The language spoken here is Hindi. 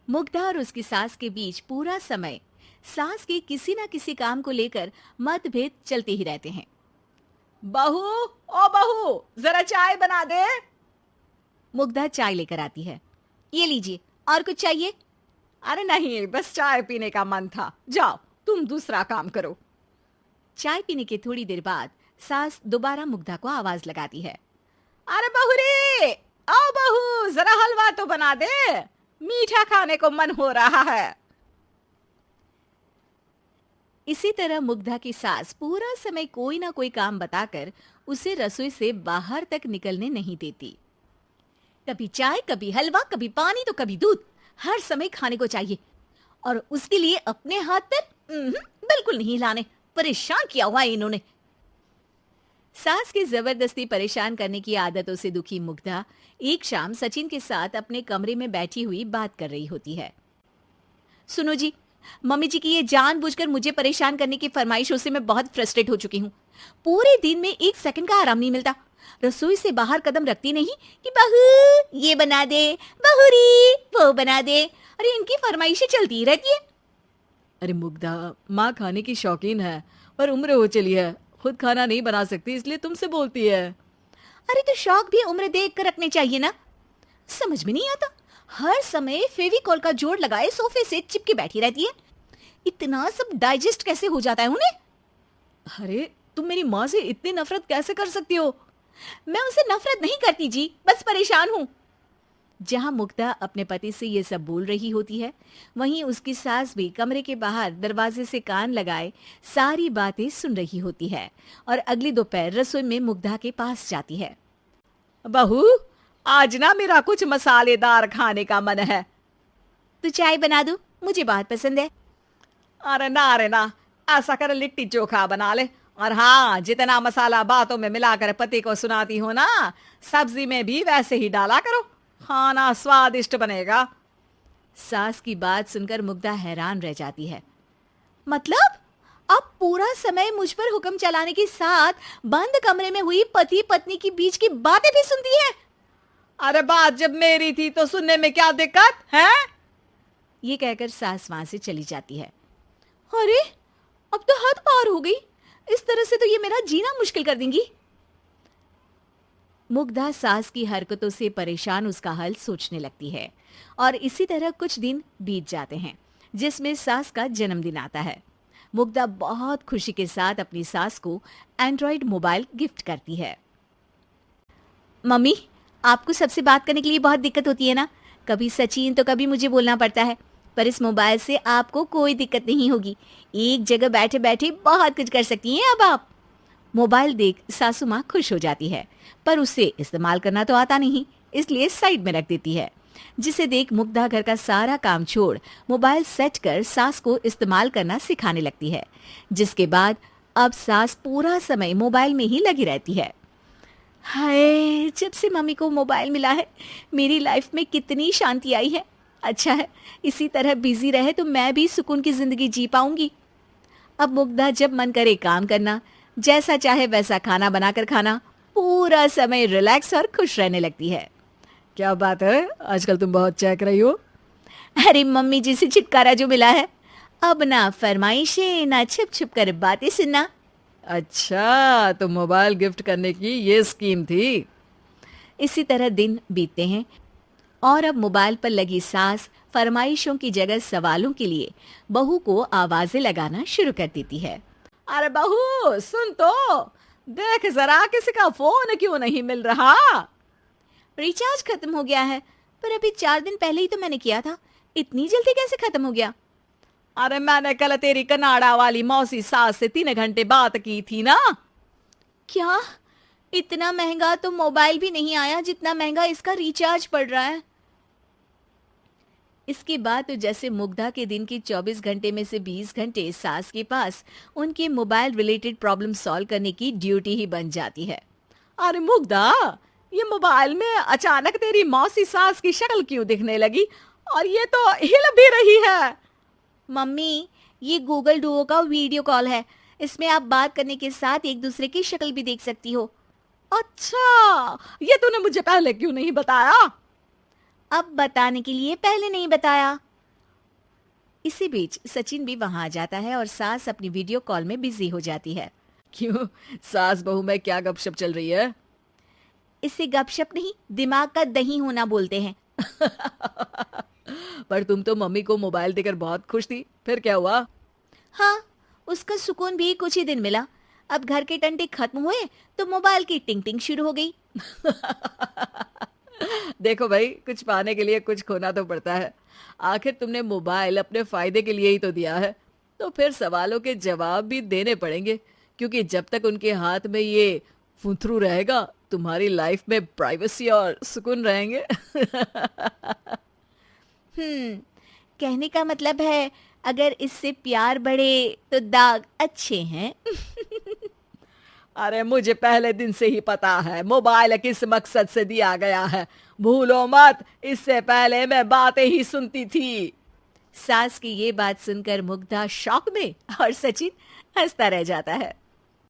मुग्धा और उसकी सास के बीच पूरा समय सास के किसी न किसी काम को लेकर मतभेद चलते ही रहते हैं। बहू, ओ बहू, जरा चाय बना दे। मुग्धा चाय लेकर आती है। ये लीजिए, और कुछ चाहिए? अरे नहीं, बस चाय पीने का मन था। जाओ, तुम दूसरा काम करो। चाय पीने के थोड़ी देर बाद सास दोबारा मुग्धा को आवाज लगाती है। अरे बहुरी, आओ बहू, जरा हलवा तो बना दे, मीठा खाने को मन हो रहा है। इसी तरह मुग्धा की सास पूरा समय कोई ना कोई काम बताकर उसे रसोई से बाहर तक निकलने नहीं देती। कभी चाय, कभी हलवा, कभी पानी तो कभी दूध, हर समय खाने को चाहिए। और उसके लिए अपने हाथ पर बिल्कुल नहीं हिलाने। परेशान किया हुआ है इन्होंने। सास की जबरदस्ती परेशान करने की आदतों से दुखी मुग्धा एक शाम सचिन के साथ अपने कमरे में बैठी हुई बात कर रही होती है। सुनो जी, मम्मी जी की ये जानबूझकर मुझे परेशान करने की फरमाइशों से मैं बहुत फ्रस्ट्रेट हो चुकी हूँ। पूरे दिन में एक सेकंड का आराम नहीं मिलता। रसोई से बाहर कदम रखती नहीं कि बहू ये बना दे, बहुरी वो बना दे। अरे इनकी फरमाइशें चलती ही रहती है। अरे मुग्धा, माँ खाने की शौकीन है, पर उम्र हो चली है, खुद खाना नहीं बना सकती, इसलिए तुमसे बोलती है। अरे तो शौक भी उम्र देख कर रखने चाहिए ना। समझ में नहीं आता, हर समय फेविकॉल का जोड़ लगाए सोफे से चिपके बैठी रहती है। इतना सब डाइजेस्ट कैसे हो जाता है उन्हें? अरे तुम मेरी माँ से इतनी नफरत कैसे कर सकती हो? मैं उनसे नफरत नहीं करती जी, बस परेशान हूँ। जहां मुग्धा अपने पति से ये सब बोल रही होती है, वहीं उसकी सास भी कमरे के बाहर दरवाजे से कान लगाए सारी बातें सुन रही होती है और अगली दोपहर रसोई में मुग्धा के पास जाती है। बहू, आज ना मेरा कुछ मसालेदार खाने का मन है। तो चाय बना दो, मुझे बहुत पसंद है। अरे ना, ऐसा कर लिट्टी चोखा बना ले। और हाँ, जितना मसाला बातों में मिलाकर पति को सुनाती हो ना, सब्जी में भी वैसे ही डाला करो, खाना स्वादिष्ट बनेगा। सास की बात सुनकर मुग्धा हैरान रह जाती है। मतलब अब पूरा समय मुझ पर हुक्म चलाने के साथ बंद कमरे में हुई पति पत्नी की बीच की बातें भी सुनती है? अरे बात जब मेरी थी तो सुनने में क्या दिक्कत है? ये कहकर सास वहां से चली जाती है। अरे अब तो हद पार हो गई, इस तरह से तो ये मेरा जीना मुश्किल कर देंगी। मुग्धा सास की हरकतों से परेशान उसका हल सोचने लगती है और इसी तरह कुछ दिन बीत जाते हैं, जिसमें सास का जन्मदिन आता है। मुग्धा बहुत खुशी के साथ अपनी सास को एंड्रॉइड मोबाइल गिफ्ट करती है। मम्मी, आपको सबसे बात करने के लिए बहुत दिक्कत होती है ना? कभी सचिन तो कभी मुझे बोलना पड़ता है, पर इस मोबाइल से आपको कोई दिक्कत नहीं होगी। एक जगह बैठे बैठे बहुत कुछ कर सकती हैं अब आप। मोबाइल देख सासू माँ खुश हो जाती है, पर उसे इस्तेमाल करना तो आता नहीं, इसलिए साइड में रख देती है। जिसे देख मुग्धा घर का सारा काम छोड़ मोबाइल सेट कर सास को इस्तेमाल करना सिखाने लगती है, जिसके बाद अब सास पूरा समय मोबाइल में ही लगी रहती है। हाय, जब से मम्मी को मोबाइल मिला है मेरी लाइफ में कितनी शांति आई है। अच्छा है, इसी तरह बिजी रहे तो मैं भी सुकून की जिंदगी जी पाऊंगी। अब मुग्धा जब मन करे काम करना, जैसा चाहे वैसा खाना बनाकर खाना, पूरा समय रिलैक्स और खुश रहने लगती है। क्या बात है, आजकल तुम बहुत चहक रही हो। अरे मम्मी जी से छुटकारा जो मिला है, अब ना फरमाइशें ना छुप छुप कर बातें सुनना। अच्छा, तो मोबाइल गिफ्ट करने की ये स्कीम थी। इसी तरह दिन बीतते हैं और अब मोबाइल पर लगी सास फरमाइशों की जगह सवालों के लिए बहू को आवाजें लगाना शुरू कर देती है। अरे बहू सुन तो, देख जरा किसी का फोन क्यों नहीं मिल रहा? रिचार्ज खत्म हो गया है, पर अभी 4 दिन पहले ही तो मैंने किया था, इतनी जल्दी कैसे खत्म हो गया? अरे मैंने कल तेरी कनाडा वाली मौसी सास से 3 घंटे बात की थी ना। क्या? इतना महंगा तो मोबाइल भी नहीं आया जितना महंगा इसका रिचार्ज पड़ रहा है। इसके बाद तो जैसे मुग्धा के दिन की 24 घंटे में से 20 घंटे सास के पास उनके मोबाइल रिलेटेड प्रॉब्लम सॉल्व करने की ड्यूटी ही बन जाती है। अरे मुग्धा, ये मोबाइल में अचानक तेरी मौसी सास की शक्ल क्यों दिखने लगी? और ये तो हिल भी रही है। मम्मी, ये गूगल डुओ का वीडियो कॉल है, इसमें आप बात करने के साथ एक दूसरे की शक्ल भी देख सकती हो। अच्छा, ये तूने मुझे पहले क्यों नहीं बताया? अब बताने के लिए पहले नहीं बताया। इसी बीच सचिन भी वहां आ जाता है और सास अपनी वीडियो कॉल में बिजी हो जाती है। क्यों, सास बहू में क्या गपशप चल रही है? इसे गपशप नहीं, दिमाग का दही होना बोलते हैं। पर तुम तो मम्मी को मोबाइल देकर बहुत खुश थी, फिर क्या हुआ? हाँ, उसका सुकून भी कुछ ही दिन मिला। अब घर के टंटे खत्म हुए तो मोबाइल की टिंग टिंग शुरू हो गई। देखो भाई, कुछ पाने के लिए कुछ खोना तो पड़ता है। आखिर तुमने मोबाइल अपने फायदे के लिए ही तो दिया है, तो फिर सवालों के जवाब भी देने पड़ेंगे, क्योंकि जब तक उनके हाथ में ये फुंथरू रहेगा, तुम्हारी लाइफ में प्राइवेसी और सुकून रहेंगे। कहने का मतलब है अगर इससे प्यार बढ़े तो दाग अच्छे हैं। अरे मुझे पहले दिन से ही पता है मोबाइल किस मकसद से दिया गया है। भूलो मत, इससे पहले मैं बातें ही सुनती थी। सास की ये बात सुनकर मुग्धा शॉक में और सचिन हंसता रह जाता है।